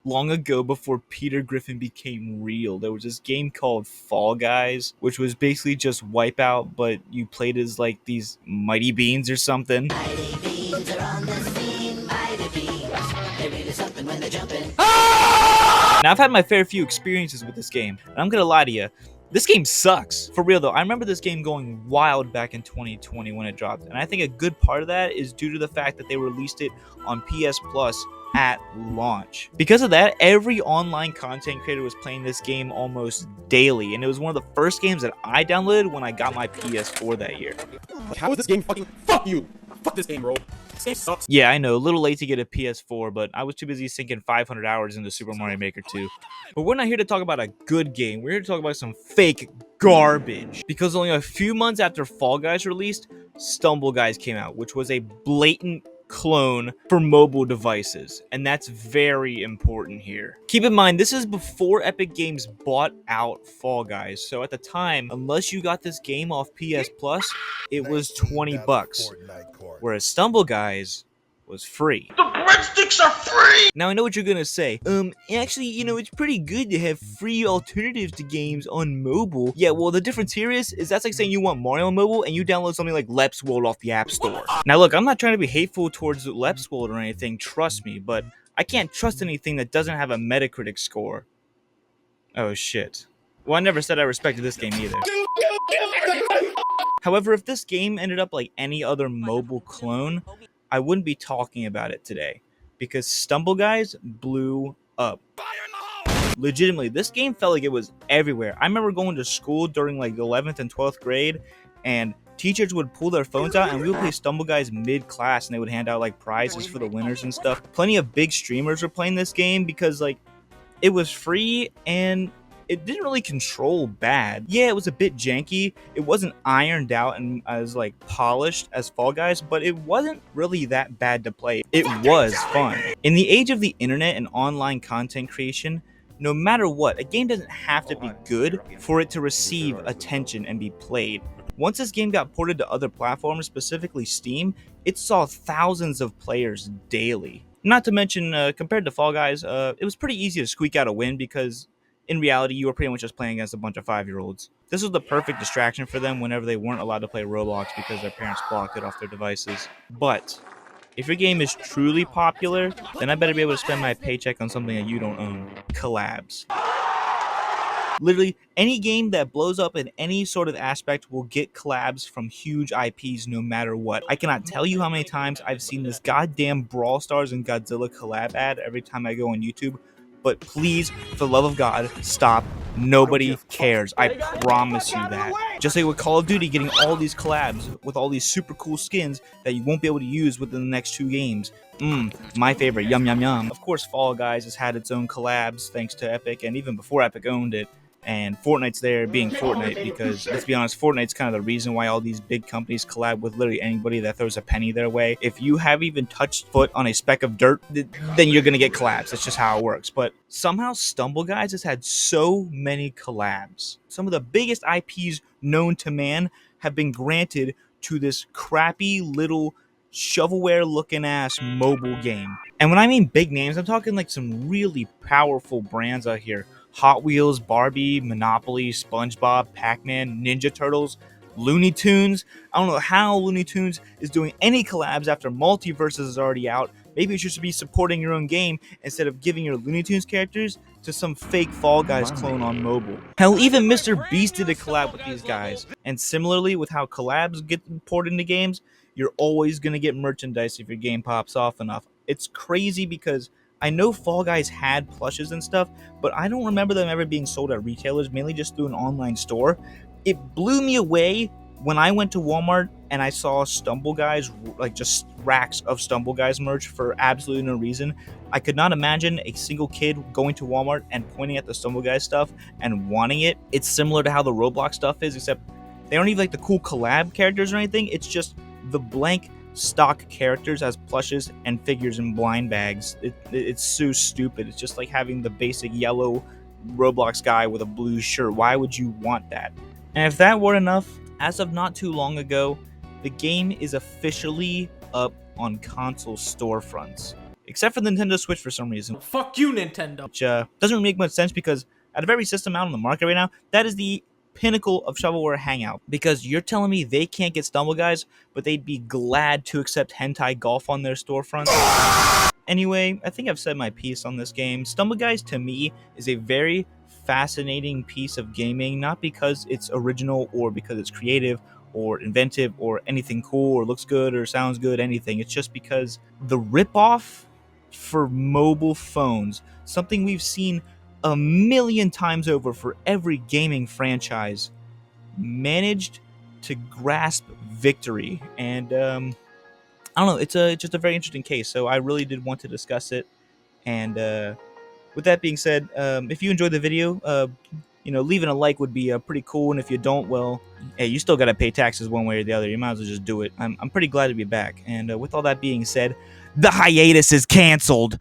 long ago before Peter Griffin became real, there was this game called Fall Guys, which was basically just Wipeout, but you played as like these mighty beans or something. Mighty beans are on the scene, mighty beans. They're really something when they're jumping. Now, I've had my fair few experiences with this game, and I'm gonna lie to you, this game sucks. For real though, I remember this game going wild back in 2020 when it dropped, and I think a good part of that is due to the fact that they released it on PS Plus at launch. Because of that, every online content creator was playing this game almost daily, and it was one of the first games that I downloaded when I got my PS4 that year. How is this game fucking? Fuck you! Fuck this game, bro. This game sucks. Yeah, I know, a little late to get a PS4, but I was too busy sinking 500 hours into Super Mario Maker 2. But we're not here to talk about a good game, we're here to talk about some fake garbage. Because only a few months after Fall Guys released, Stumble Guys came out, which was a blatant clone for mobile devices, and that's very important here. Keep in mind, this is before Epic Games bought out Fall Guys, so at the time, unless you got this game off PS Plus, it was 20 bucks, whereas Stumble Guys was free. The breadsticks are free! Now I know what you're gonna say. Actually, you know, it's pretty good to have free alternatives to games on mobile. Yeah, well, the difference here is that's like saying you want Mario on mobile and you download something like Leps World off the App Store. Now look, I'm not trying to be hateful towards Leps World or anything, trust me, but I can't trust anything that doesn't have a Metacritic score. Oh shit. Well, I never said I respected this game either. However, if this game ended up like any other mobile clone, I wouldn't be talking about it today, because Stumble Guys blew up. Legitimately, this game felt like it was everywhere. I remember going to school during like 11th and 12th grade, and teachers would pull their phones out and we would play Stumble Guys mid-class, and they would hand out like prizes for the winners and stuff. Plenty of big streamers were playing this game because like it was free and it didn't really control bad. Yeah, it was a bit janky. It wasn't ironed out and as like polished as Fall Guys, but it wasn't really that bad to play. It was fun. In the age of the internet and online content creation, no matter what, a game doesn't have to be good for it to receive attention and be played. Once this game got ported to other platforms, specifically Steam, it saw thousands of players daily. Not to mention, compared to Fall Guys, it was pretty easy to squeak out a win because in reality, you were pretty much just playing against a bunch of 5-year-olds. This was the perfect distraction for them whenever they weren't allowed to play Roblox because their parents blocked it off their devices. But if your game is truly popular, then I better be able to spend my paycheck on something that you don't own. Collabs. Literally, any game that blows up in any sort of aspect will get collabs from huge IPs no matter what. I cannot tell you how many times I've seen this goddamn Brawl Stars and Godzilla collab ad every time I go on YouTube. But please, for the love of God, stop. Nobody cares. I promise you that. Just like with Call of Duty getting all these collabs with all these super cool skins that you won't be able to use within the next 2 games. My favorite, yum yum yum. Of course, Fall Guys has had its own collabs thanks to Epic, and even before Epic owned it. And Fortnite's there being Fortnite because, let's be honest, Fortnite's kind of the reason why all these big companies collab with literally anybody that throws a penny their way. If you have even touched foot on a speck of dirt, then you're going to get collabs. That's just how it works. But somehow Stumble Guys has had so many collabs. Some of the biggest IPs known to man have been granted to this crappy little shovelware looking ass mobile game. And when I mean big names, I'm talking like some really powerful brands out here. Hot Wheels, Barbie, Monopoly, SpongeBob, Pac-Man, Ninja Turtles, Looney Tunes. I don't know how Looney Tunes is doing any collabs after Multiverses is already out. Maybe you should be supporting your own game instead of giving your Looney Tunes characters to some fake Fall Guys clone on mobile. Hell, even Mr. Beast did a collab with these guys. And similarly with how collabs get ported into games, you're always going to get merchandise if your game pops off enough. It's crazy because I know Fall Guys had plushes and stuff, but I don't remember them ever being sold at retailers, mainly just through an online store. It blew me away when I went to Walmart and I saw Stumble Guys, like just racks of Stumble Guys merch for absolutely no reason. I could not imagine a single kid going to Walmart and pointing at the Stumble Guys stuff and wanting it. It's similar to how the Roblox stuff is, except they don't even like the cool collab characters or anything. It's just the blank stock characters as plushes and figures in blind bags. It's so stupid. It's just like having the basic yellow Roblox guy with a blue shirt. Why would you want that? And if that weren't enough, as of not too long ago, the game is officially up on console storefronts. except for the Nintendo Switch for some reason. Fuck you, Nintendo. Which doesn't make much sense because out of every system out on the market right now, that is the pinnacle of shovelware hangout. Because you're telling me they can't get Stumble Guys, but they'd be glad to accept hentai golf on their storefront? Anyway, I think I've said my piece on this game. Stumble Guys, to me, is a very fascinating piece of gaming, not because it's original or because it's creative or inventive or anything cool or looks good or sounds good, anything. It's just because the ripoff for mobile phones, something we've seen a million times over for every gaming franchise, managed to grasp victory. And I don't know, it's just a very interesting case, so I really did want to discuss it. And with that being said, if you enjoyed the video, leaving a like would be pretty cool. And if you don't, well, hey, you still got to pay taxes one way or the other. You might as well just do it. I'm pretty glad to be back. And with all that being said, the hiatus is canceled.